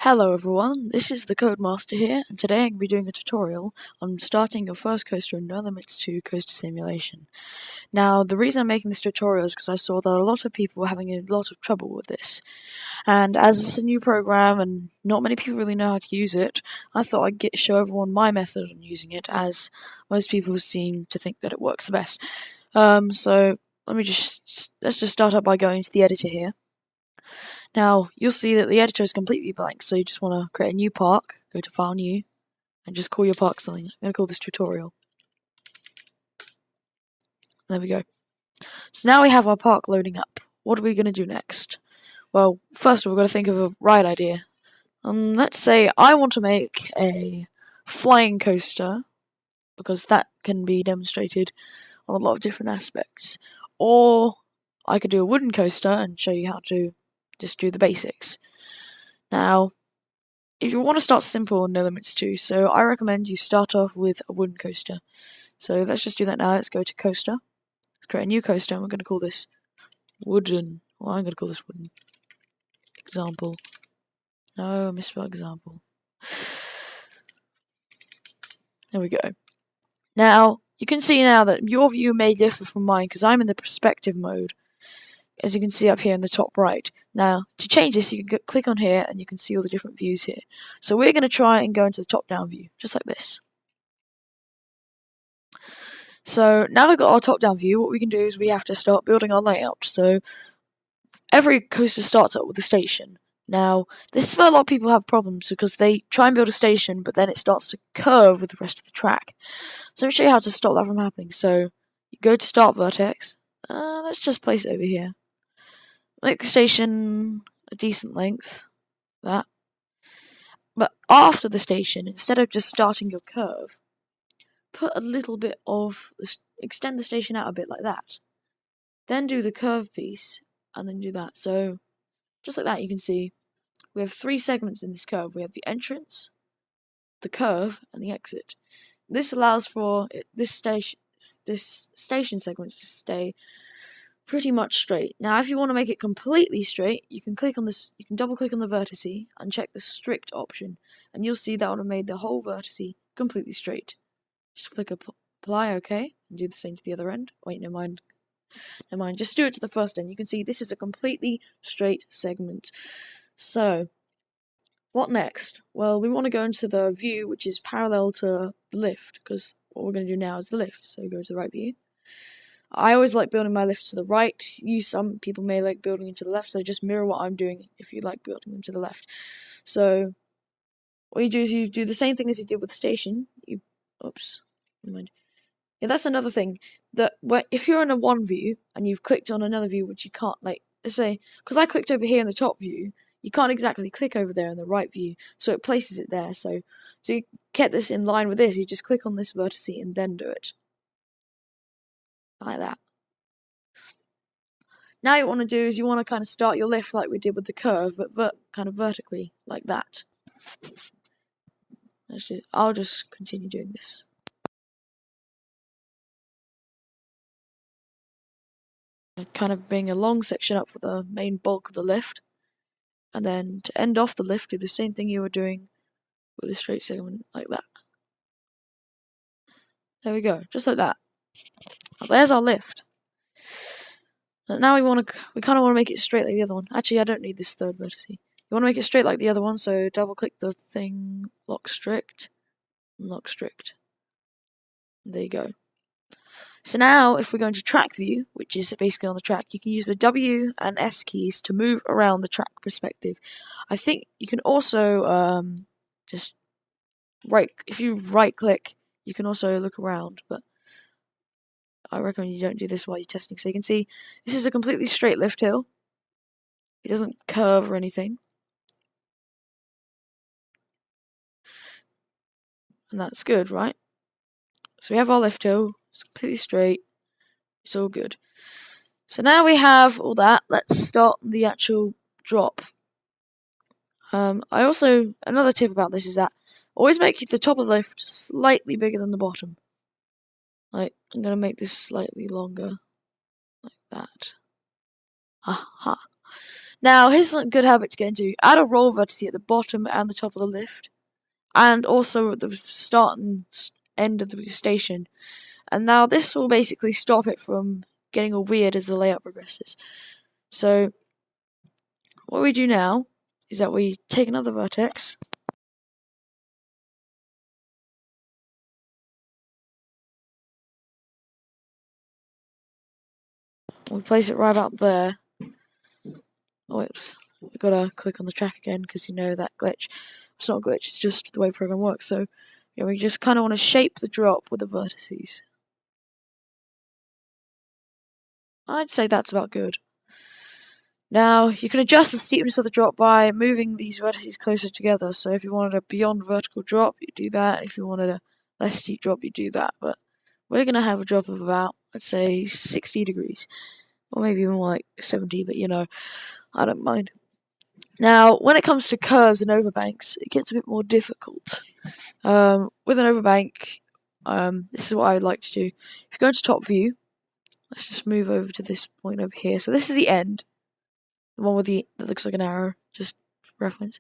Hello everyone, this is the Codemaster here, and today I'm going to be doing a tutorial on starting your first coaster in Nolimits 2 Coaster Simulation. Now, the reason I'm making this tutorial is because I saw that a lot of people were having a lot of trouble with this. And as it's a new program and not many people really know how to use it, I thought I'd show everyone my method on using it, as most people seem to think that it works the best. So let's just start out by going to the editor here. Now, you'll see that the editor is completely blank, so you just want to create a new park, go to File, New, and just call your park something. I'm going to call this Tutorial. There we go. So now we have our park loading up. What are we going to do next? Well, first of all, we've got to think of a ride idea. Let's say I want to make a flying coaster, because that can be demonstrated on a lot of different aspects. Or I could do a wooden coaster and show you how to just do the basics. Now, if you want to start simple in Nolimits 2, so I recommend you start off with a wooden coaster. So let's just do that now. Let's go to coaster. Let's create a new coaster, and we're going to call this wooden. Well, I'm going to call this wooden. Example. No, I misspelled example. There we go. Now, you can see now that your view may differ from mine, because I'm in the perspective mode, as you can see up here in the top right. Now, to change this, you can click on here, and you can see all the different views here. So we're going to try and go into the top-down view, just like this. So now we've got our top-down view, what we can do is we have to start building our layout. So every coaster starts up with a station. Now, this is where a lot of people have problems, because they try and build a station, but then it starts to curve with the rest of the track. So let me show you how to stop that from happening. So you go to Start Vertex. Let's just place it over here. Make the station a decent length. That. But after the station, instead of just starting your curve, put a little bit of, extend the station out a bit like that. Then do the curve piece, and then do that. So, just like that, you can see we have 3 segments in this curve. We have the entrance, the curve, and the exit. This allows for this station segment to stay pretty much straight. Now, if you want to make it completely straight, you can click on this. You can double click on the vertice and check the strict option, and you'll see that would have made the whole vertice completely straight. Just click apply, OK, and do the same to the other end. Wait, never mind. Just do it to the first end. You can see this is a completely straight segment. So, what next? Well, we want to go into the view which is parallel to the lift, because what we're going to do now is the lift. So go to the right view. I always like building my lift to the right. Some people may like building it to the left, so just mirror what I'm doing if you like building them to the left. So, what you do is you do the same thing as you did with the station. Oops, never mind. Yeah, that's another thing. If you're in a one view and you've clicked on another view which you can't, like, let's say, because I clicked over here in the top view, you can't exactly click over there in the right view, so it places it there. So you get this in line with this, you just click on this vertex and then do it. Like that. Now what you want to do is you want to kind of start your lift like we did with the curve, but kind of vertically, like that. I'll just continue doing this. Kind of bring a long section up for the main bulk of the lift. And then to end off the lift, do the same thing you were doing with a straight segment, like that. There we go, just like that. Now, there's our lift. Now we kind of want to make it straight like the other one. Actually, I don't need this third vertex. You want to make it straight like the other one, so double click the thing, lock strict, and lock strict. And there you go. So now, if we go into track view, which is basically on the track, you can use the W and S keys to move around the track perspective. I think you can also if you right click, you can also look around, but I recommend you don't do this while you're testing. So you can see this is a completely straight lift hill. It doesn't curve or anything. And that's good, right? So we have our lift hill. It's completely straight. It's all good. So now we have all that. Let's start the actual drop. Another tip about this is that always make the top of the lift slightly bigger than the bottom. Like, I'm going to make this slightly longer. Like that. Aha. Now, here's a good habit to get into. Add a roll vertex at the bottom and the top of the lift, and also at the start and end of the station. And now this will basically stop it from getting all weird as the layout progresses. So, what we do now is that we take another vertex, we place it right about there. Oh, whoops. We've got to click on the track again because you know that glitch. It's not a glitch, it's just the way the program works. So, yeah, we just kind of want to shape the drop with the vertices. I'd say that's about good. Now, you can adjust the steepness of the drop by moving these vertices closer together. So if you wanted a beyond vertical drop, you do that. If you wanted a less steep drop, you do that. But we're going to have a drop of about, let's say, 60 degrees. Or maybe even more like 70, but you know, I don't mind. Now, when it comes to curves and overbanks, it gets a bit more difficult. With an overbank, this is what I would like to do. If you go into top view, let's just move over to this point over here. So this is the end. The one with that looks like an arrow, just for reference.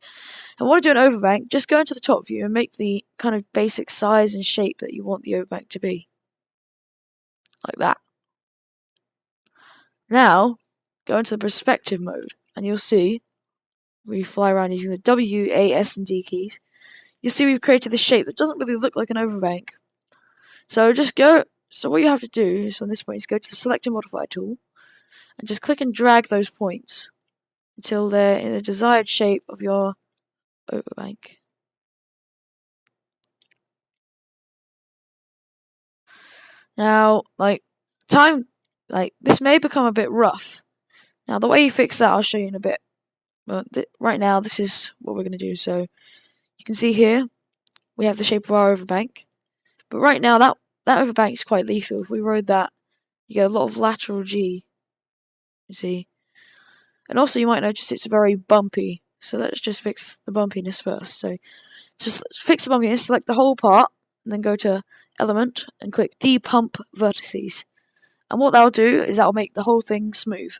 And want to do an overbank, just go into the top view and make the kind of basic size and shape that you want the overbank to be. Like that. Now, go into the perspective mode, and you'll see, we fly around using the W, A, S, and D keys, you'll see we've created this shape that doesn't really look like an overbank. So what you have to do is from this point is go to the Select and Modify tool, and just click and drag those points until they're in the desired shape of your overbank. Now, this may become a bit rough. Now, the way you fix that, I'll show you in a bit. But right now, this is what we're going to do. So, you can see here, we have the shape of our overbank. But right now, that overbank is quite lethal. If we rode that, you get a lot of lateral G. You see? And also, you might notice it's very bumpy. So let's just fix the bumpiness first. So just fix the bumpiness, select the whole part, and then go to Element and click Depump Vertices. And what that'll do is that'll make the whole thing smooth.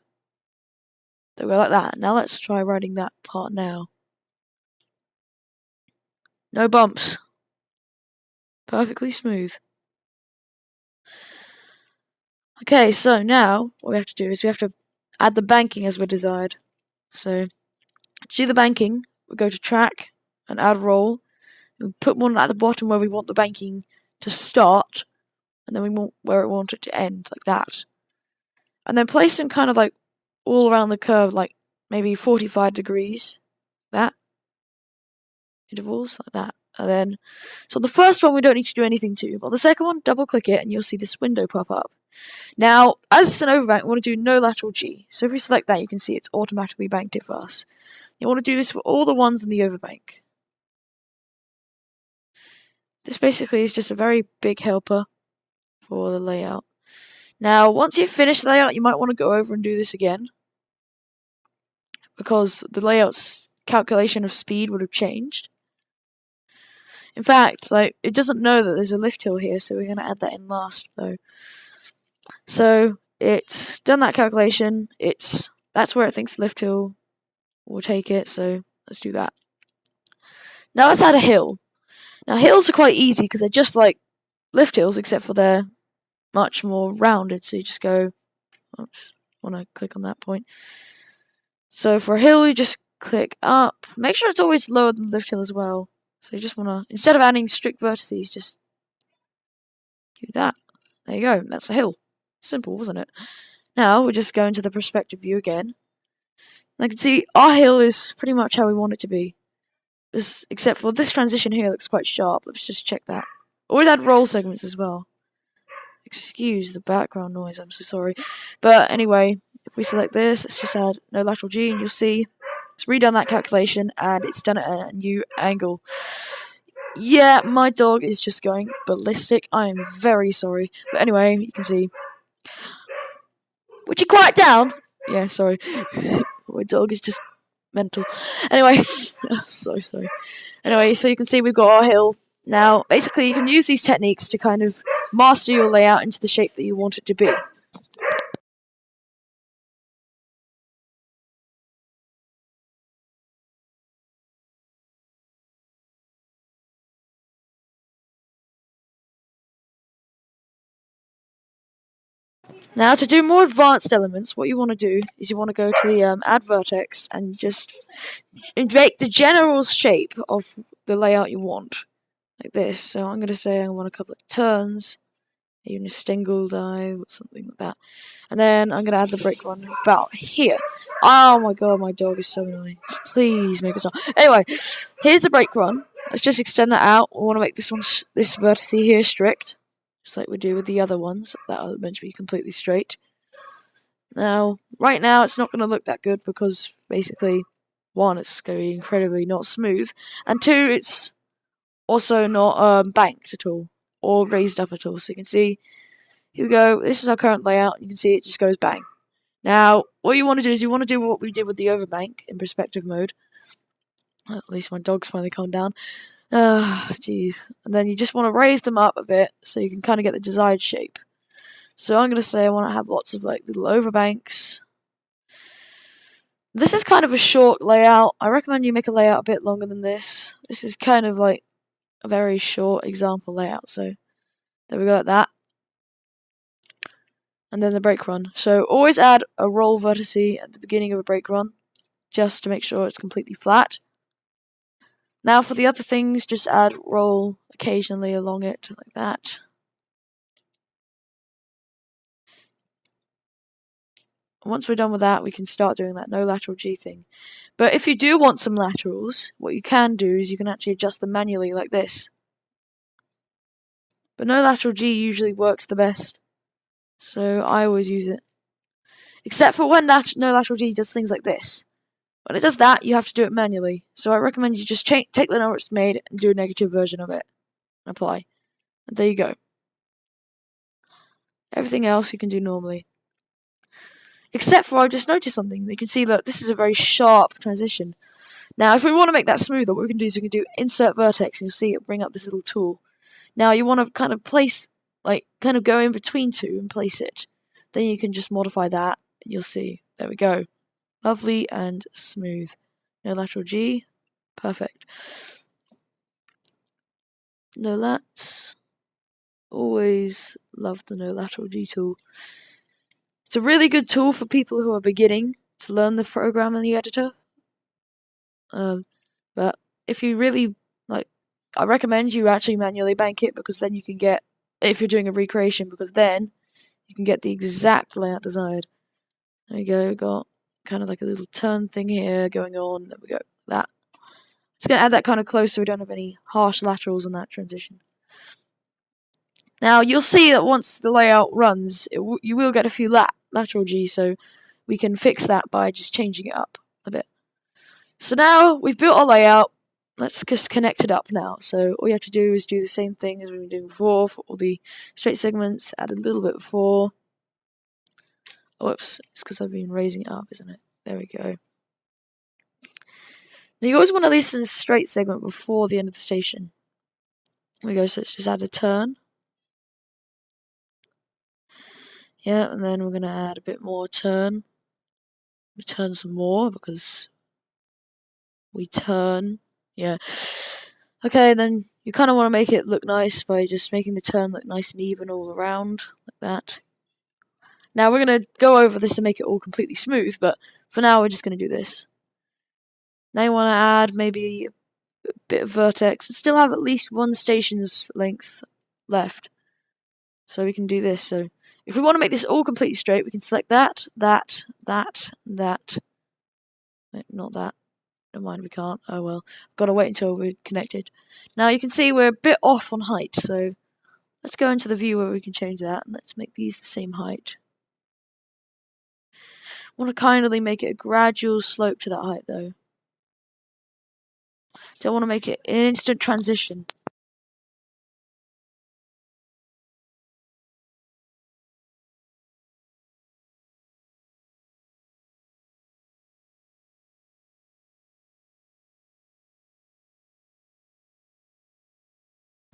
They'll go like that. Now let's try riding that part now. No bumps. Perfectly smooth. Okay, so now what we have to do is we have to add the banking as we desired. So to do the banking, we go to Track and Add Roll. We put one at the bottom where we want the banking to start, and then we want where we want it to end, like that. And then place them kind of like all around the curve, like maybe 45 degrees, that. Intervals, like that. And then, so the first one we don't need to do anything to, but the second one, double click it and you'll see this window pop up. Now, as it's an overbank, we want to do no lateral G. So if we select that, you can see it's automatically banked it for us. You want to do this for all the ones in the overbank. This basically is just a very big helper for the layout. Now, once you've finished the layout, you might want to go over and do this again, because the layout's calculation of speed would have changed. In fact, it doesn't know that there's a lift hill here, so we're going to add that in last, though. So it's done that calculation. That's where it thinks the lift hill will take it. So let's do that. Now let's add a hill. Now hills are quite easy because they're just like lift hills, except for they're much more rounded. So you just go. Oops, want to click on that point. So for a hill, you just click up. Make sure it's always lower than the lift hill as well. So you just want to, instead of adding strict vertices, just do that. There you go. That's a hill. Simple, wasn't it? Now we just go into the perspective view again. I can see our hill is pretty much how we want it to be. Except for this transition here looks quite sharp. Let's just check that. Always add roll segments as well. Excuse the background noise, I'm so sorry. But anyway, if we select this, let's just add no lateral G, and you'll see it's redone that calculation, and it's done it at a new angle. Yeah, my dog is just going ballistic. I am very sorry. But anyway, you can see. Would you quiet down? Yeah, sorry. My dog is just mental. Anyway, so sorry. Anyway, so you can see we've got our hill. Now, basically, you can use these techniques to kind of master your layout into the shape that you want it to be. Now to do more advanced elements, what you want to do is you want to go to the add vertex and just make the general shape of the layout you want, like this. So I'm going to say I want a couple of turns, even a stingle dive or something like that. And then I'm going to add the break run about here. Oh my god, my dog is so annoying. Please make it stop. Anyway, here's the break run. Let's just extend that out. We want to make this vertex here strict, just like we do with the other ones that are meant to be completely straight. Now, right now, it's not going to look that good because basically, one, it's going to be incredibly not smooth, and two, it's also not banked at all or raised up at all. So you can see, here we go. This is our current layout. You can see it just goes bang. Now, what you want to do is you want to do what we did with the overbank in perspective mode. At least my dog's finally calmed down. Jeez. And then you just want to raise them up a bit so you can kind of get the desired shape. So I'm going to say I want to have lots of like little overbanks. This is kind of a short layout. I recommend you make a layout a bit longer than this. This is kind of like a very short example layout. So there we go like that. And then the break run. So always add a roll vertice at the beginning of a break run, just to make sure it's completely flat. Now for the other things, just add roll occasionally along it, like that. Once we're done with that, we can start doing that no lateral G thing. But if you do want some laterals, what you can do is you can actually adjust them manually like this. But no lateral G usually works the best, so I always use it. Except for when no lateral G does things like this. When it does that, you have to do it manually. So I recommend you just take the number it's made and do a negative version of it. And apply. And there you go. Everything else you can do normally. Except for I just noticed something. You can see that this is a very sharp transition. Now, if we want to make that smoother, what we can do is we can do insert vertex, and you'll see it bring up this little tool. Now, you want to kind of place, like, kind of go in between two and place it. Then you can just modify that, and you'll see. There we go. Lovely and smooth. No lateral G. Perfect. No lats. Always love the no lateral G tool. It's a really good tool for people who are beginning to learn the program and the editor. But if you really like, I recommend you actually manually bank it, because then you can get, if you're doing a recreation, because then you can get the exact layout desired. There we go, got kind of like a little turn thing here going on. There we go, that. Just gonna add that kind of close so we don't have any harsh laterals on that transition. Now you'll see that once the layout runs, you will get a few lateral G, so we can fix that by just changing it up a bit. So now we've built our layout. Let's just connect it up now. So all you have to do is do the same thing as we've been doing before for all the straight segments. Add a little bit before. Whoops, it's because I've been raising it up, isn't it? There we go. Now you always want to listen to the straight segment before the end of the station. There we go, so let's just add a turn. Yeah, and then we're going to add a bit more turn. We turn some more because we turn. Yeah. Okay, then you kind of want to make it look nice by just making the turn look nice and even all around, like that. Now we're going to go over this and make it all completely smooth, but for now we're just going to do this. Now you want to add maybe a bit of vertex and still have at least one station's length left. So we can do this. So if we want to make this all completely straight, we can select that, that, that, that. Not that. Never mind, we can't. Oh well. Gotta wait until we're connected. Now you can see we're a bit off on height, so let's go into the view where we can change that, and let's make these the same height. I want to kindly make it a gradual slope to that height though. Don't want to make it an instant transition.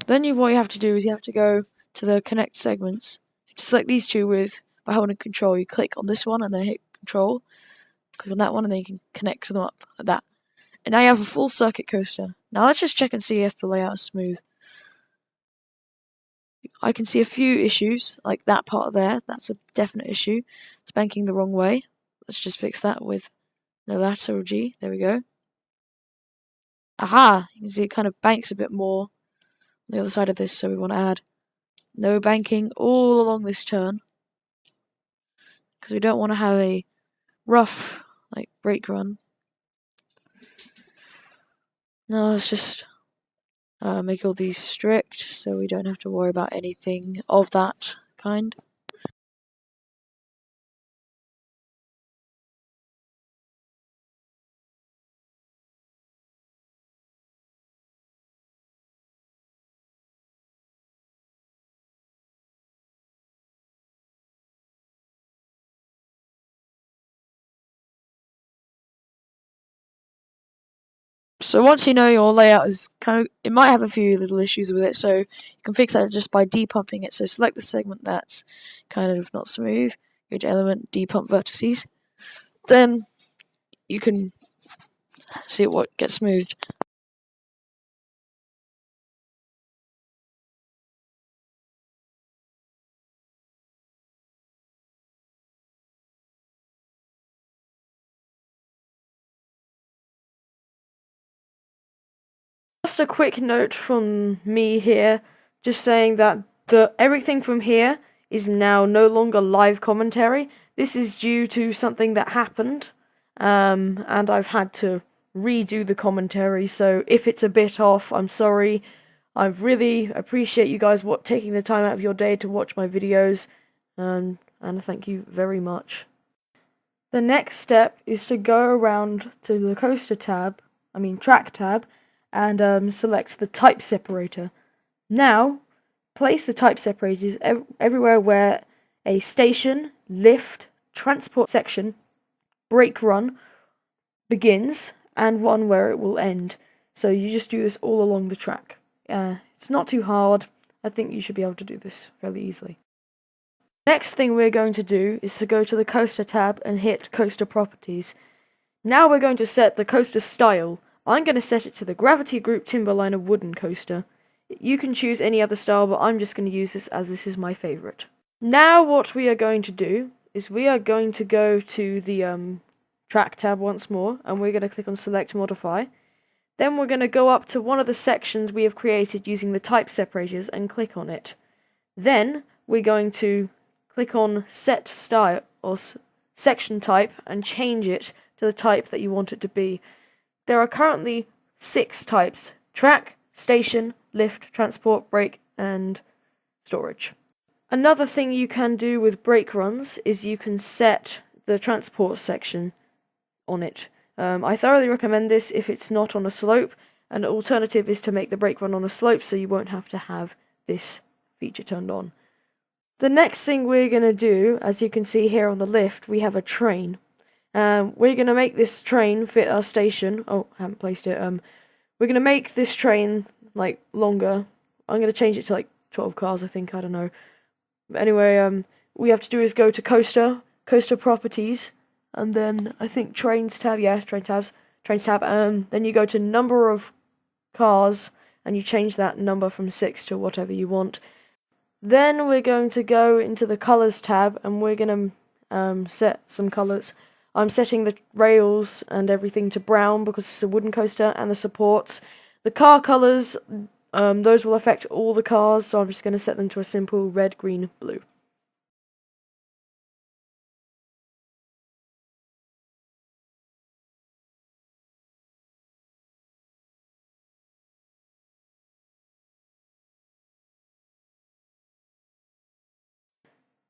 Then what you have to do is you have to go to the connect segments. Select these two by holding control. You click on this one and then hit control. Click on that one and then you can connect them up like that. And now you have a full circuit coaster. Now let's just check and see if the layout is smooth. I can see a few issues, like that part there. That's a definite issue. It's banking the wrong way. Let's just fix that with no lateral G. There we go. Aha! You can see it kind of banks a bit more on the other side of this, so we want to add no banking all along this turn, because we don't want to have a rough, like, brake run. Now let's just make all these strict, so we don't have to worry about anything of that kind. So once you know your layout is it might have a few little issues with it, so you can fix that just by depumping it. So select the segment that's kind of not smooth, go to element, depump vertices, then you can see what gets smoothed. Just a quick note from me here, just saying that everything from here is now no longer live commentary. This is due to something that happened, and I've had to redo the commentary, so if it's a bit off, I'm sorry. I really appreciate you guys taking the time out of your day to watch my videos, and thank you very much. The next step is to go around to the track tab, and select the type separator. Now, place the type separators everywhere where a station, lift, transport section, brake run begins, and one where it will end. So you just do this all along the track. It's not too hard. I think you should be able to do this fairly easily. Next thing we're going to do is to go to the coaster tab and hit coaster properties. Now we're going to set the coaster style. I'm going to set it to the Gravity Group Timberliner wooden coaster. You can choose any other style, but I'm just going to use this as this is my favourite. Now what we are going to do is we are going to go to the track tab once more, and we're going to click on Select Modify. Then we're going to go up to one of the sections we have created using the type separators and click on it. Then we're going to click on Set Style or Section Type and change it to the type that you want it to be. There are currently 6 types: track, station, lift, transport, brake, and storage. Another thing you can do with brake runs is you can set the transport section on it. I thoroughly recommend this if it's not on a slope. An alternative is to make the brake run on a slope so you won't have to have this feature turned on. The next thing we're going to do, as you can see here on the lift, we have a train. We're going to make this train fit our station. Oh, I haven't placed it. We're going to make this train, like, longer. I'm going to change it to, like, 12 cars, I think. I don't know. But anyway, we have to do is go to coaster properties, and then I think trains tab. Yeah, trains tab. Then you go to number of cars, and you change that number from 6 to whatever you want. Then we're going to go into the colors tab, and we're going to set some colors. I'm setting the rails and everything to brown because it's a wooden coaster, and the supports. The car colors, those will affect all the cars, so I'm just going to set them to a simple red, green, blue.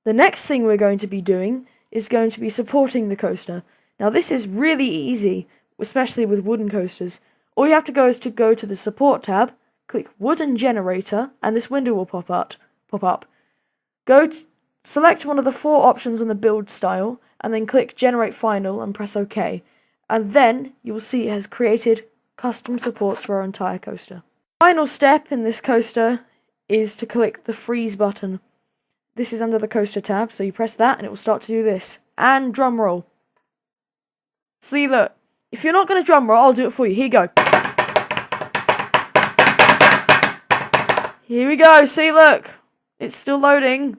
The next thing we're going to be doing is going to be supporting the coaster. Now this is really easy, especially with wooden coasters. All you have to go is to go to the support tab, click wooden generator, and this window will pop up. Select one of the 4 options on the build style, and then click generate final and press OK. And then you will see it has created custom supports for our entire coaster. Final step in this coaster is to click the freeze button. This is under the coaster tab, so you press that and it will start to do this. And drum roll. See, look. If you're not going to drum roll, I'll do it for you. Here you go. Here we go. See, look. It's still loading.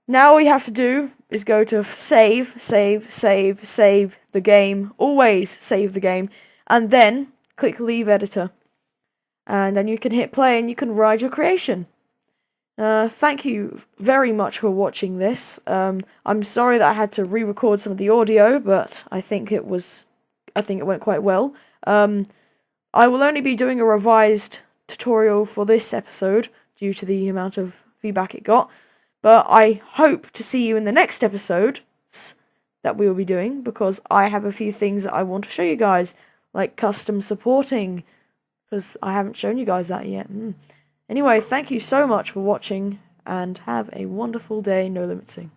Now all you have to do is go to save the game. Always save the game. And then click Leave Editor. And then you can hit play and you can ride your creation. Thank you very much for watching this. I'm sorry that I had to re-record some of the audio, but I think it went quite well. I will only be doing a revised tutorial for this episode due to the amount of feedback it got. But I hope to see you in the next episode that we will be doing, because I have a few things that I want to show you guys, like custom supporting, because I haven't shown you guys that yet. Anyway, thank you so much for watching, and have a wonderful day, no limitsing.